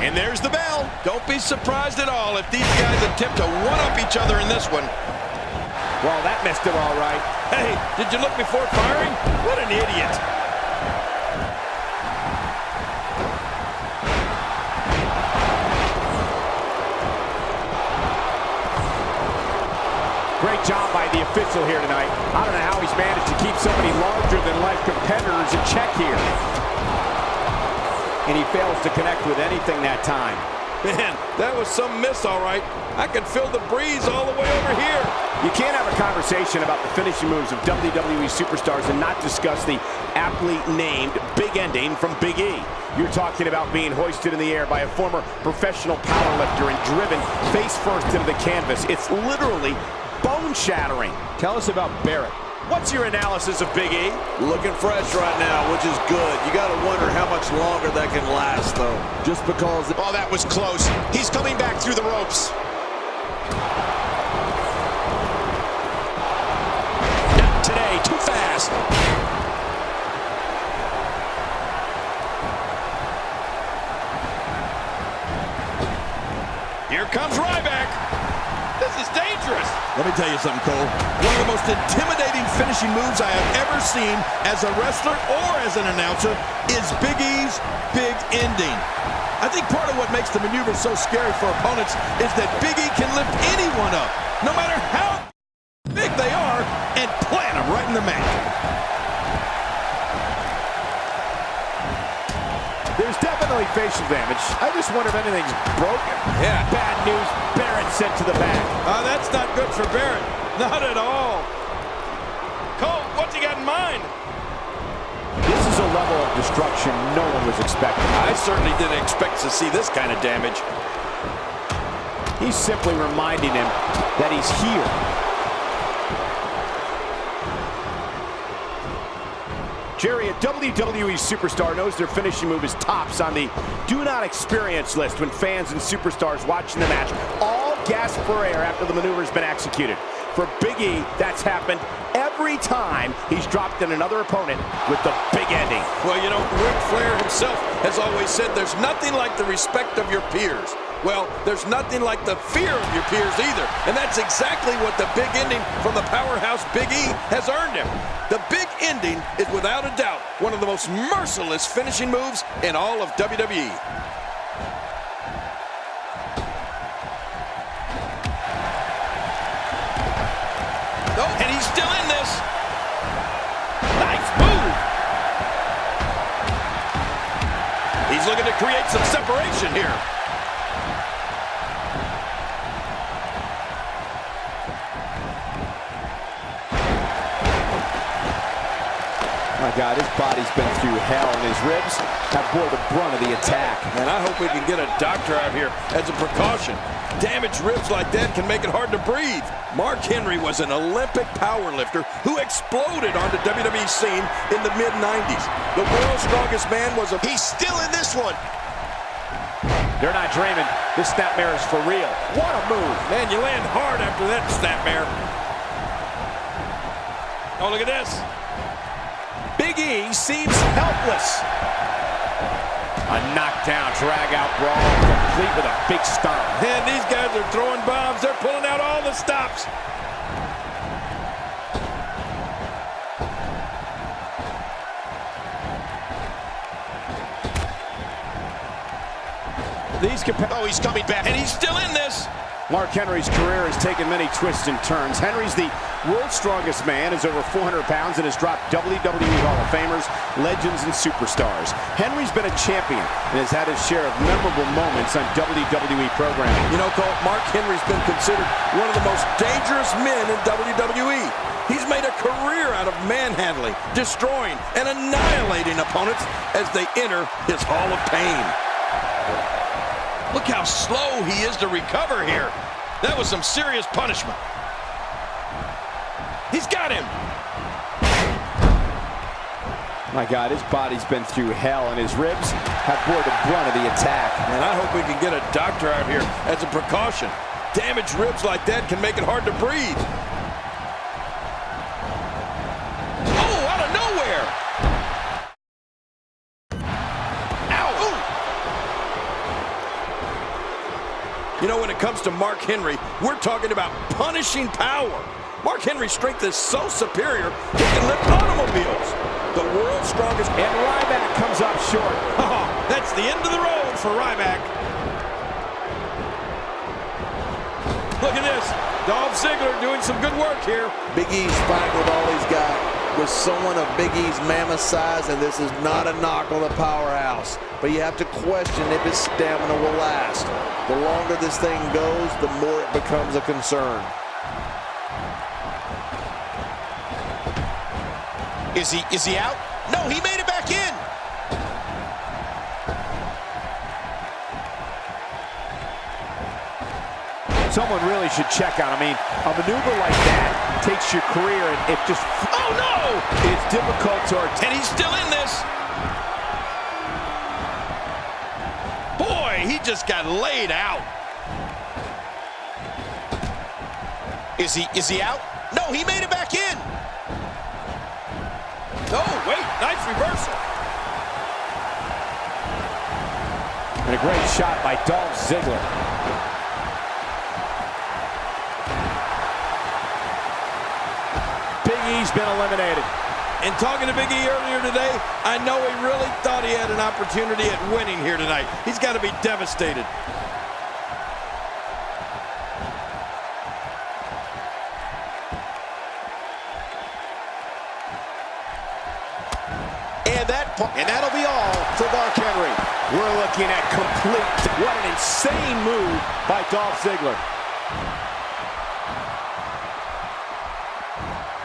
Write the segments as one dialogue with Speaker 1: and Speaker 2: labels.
Speaker 1: And there's the bell. Don't be surprised at all if these guys attempt to one-up each other in this one.
Speaker 2: Well, that missed him all right.
Speaker 1: Hey, did you look before firing? What an idiot.
Speaker 2: Great job by the official here tonight. I don't know how he's managed to keep so many larger-than-life competitors in check here. And he fails to connect with anything that time.
Speaker 1: Man, that was some miss, all right. I can feel the breeze all the way over here.
Speaker 2: You can't have a conversation about the finishing moves of WWE superstars and not discuss the aptly named big ending from Big E. You're talking about being hoisted in the air by a former professional powerlifter and driven face first into the canvas. It's literally bone-shattering.
Speaker 1: Tell us about Barrett. What's your analysis of Big E?
Speaker 3: Looking fresh right now, which is good. You got to wonder how much longer that can last, though. Just because...
Speaker 1: Oh, that was close. He's coming back through the ropes. Not today. Too fast. Here comes Ryback. This is dangerous. Let me tell you something, Cole. One of the most intimidating finishing moves I have ever seen as a wrestler or as an announcer is Big E's big ending. I think part of what makes the maneuver so scary for opponents is that Big E can lift anyone up, no matter how big they are, and plant them right in the mat.
Speaker 2: There's definitely facial damage. I just wonder if anything's broken.
Speaker 1: Yeah.
Speaker 2: Bad news, Barrett sent to the back.
Speaker 1: That's not good for Barrett. Not at all. Cole, what's he got in mind?
Speaker 2: This is a level of destruction no one was expecting.
Speaker 1: I certainly didn't expect to see this kind of damage.
Speaker 2: He's simply reminding him that he's here. Jerry, a WWE superstar knows their finishing move is tops on the do not experience list when fans and superstars watching the match all gasp for air after the maneuver has been executed. For Big E, that's happened every time he's dropped in another opponent with the big ending.
Speaker 1: Well, you know, Ric Flair himself has always said there's nothing like the respect of your peers. Well, there's nothing like the fear of your peers either. And that's exactly what the big ending from the powerhouse Big E has earned him. The big ending is without a doubt one of the most merciless finishing moves in all of WWE. Oh, and he's still in this. Nice move. He's looking to create some separation here.
Speaker 2: My God, his body's been through hell, and his ribs have bore the brunt of the attack.
Speaker 1: And I hope we can get a doctor out here as a precaution. Damaged ribs like that can make it hard to breathe. Mark Henry was an Olympic powerlifter who exploded on the WWE scene in the mid-90s. The world's strongest man was a... He's still in this one.
Speaker 2: They're not dreaming. This snapmare is for real. What a move.
Speaker 1: Man, you land hard after that snapmare. Oh, look at this.
Speaker 2: Big E seems helpless. A knockdown, drag-out brawl, complete with a big stomp.
Speaker 1: Man, these guys are throwing bombs. They're pulling out all the stops. Oh, he's coming back, and he's still in this.
Speaker 2: Mark Henry's career has taken many twists and turns. Henry's the world's strongest man, is over 400 pounds, and has dropped WWE Hall of Famers, legends, and superstars. Henry's been a champion and has had his share of memorable moments on WWE programming.
Speaker 1: You know, Cole, Mark Henry's been considered one of the most dangerous men in WWE. He's made a career out of manhandling, destroying, and annihilating opponents as they enter his Hall of Pain. Look how slow he is to recover here. That was some serious punishment. He's got him.
Speaker 2: My God, his body's been through hell, and his ribs have bore the brunt of the attack.
Speaker 1: And I hope we can get a doctor out here as a precaution. Damaged ribs like that can make it hard to breathe. Oh, out of nowhere. Ow. Ooh. You know, when it comes to Mark Henry, we're talking about punishing power. Mark Henry's strength is so superior, he can lift automobiles. The world's strongest.
Speaker 2: And Ryback comes up short.
Speaker 1: Oh, that's the end of the road for Ryback. Look at this. Dolph Ziggler doing some good work here.
Speaker 3: Big E's fighting with all he's got with someone of Big E's mammoth size, and this is not a knock on the powerhouse. But you have to question if his stamina will last. The longer this thing goes, the more it becomes a concern.
Speaker 4: Is he out? No, he made it back in.
Speaker 2: Someone really should check on. I mean, a maneuver like that takes your career and it just...
Speaker 1: Oh, no!
Speaker 2: It's difficult to...
Speaker 1: And he's still in this. Boy, he just got laid out.
Speaker 4: Is he out? No, he made it back in.
Speaker 1: Oh, wait, nice reversal.
Speaker 2: And a great shot by Dolph Ziggler. Big E's been eliminated.
Speaker 1: And talking to Big E earlier today, I know he really thought he had an opportunity at winning here tonight. He's got to be devastated.
Speaker 4: And that'll be all for Mark Henry.
Speaker 2: We're looking at complete. What an insane move by Dolph Ziggler.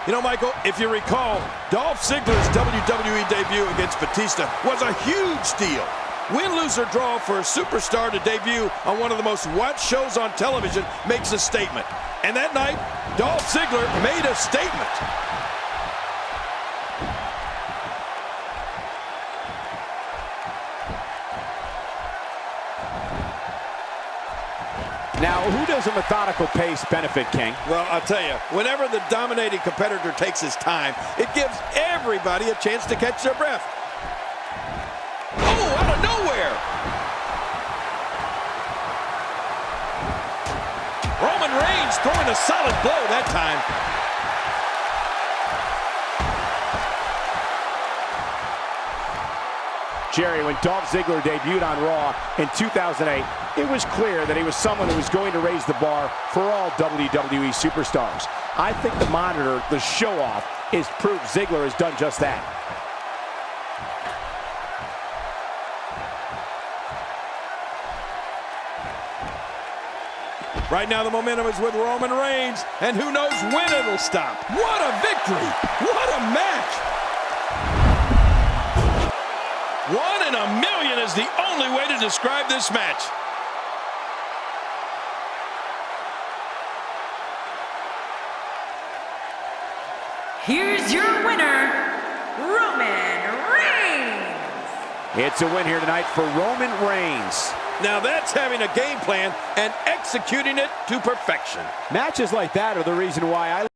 Speaker 1: You know, Michael, if you recall, Dolph Ziggler's WWE debut against Batista was a huge deal. Win, lose, or draw for a superstar to debut on one of the most watched shows on television makes a statement. And that night, Dolph Ziggler made a statement.
Speaker 2: Now, who does a methodical pace benefit, King?
Speaker 1: Well, I'll tell you, whenever the dominating competitor takes his time, it gives everybody a chance to catch their breath. Oh, out of nowhere! Roman Reigns throwing a solid blow that time.
Speaker 2: Jerry, when Dolph Ziggler debuted on Raw in 2008, it was clear that he was someone who was going to raise the bar for all WWE superstars. I think the monitor, the show-off, is proof Ziggler has done just that.
Speaker 1: Right now the momentum is with Roman Reigns, and who knows when it'll stop. What a victory! What a match! 1 in a million is the only way to describe this match.
Speaker 5: Here's your winner, Roman Reigns.
Speaker 2: It's a win here tonight for Roman Reigns.
Speaker 1: Now that's having a game plan and executing it to perfection.
Speaker 2: Matches like that are the reason why I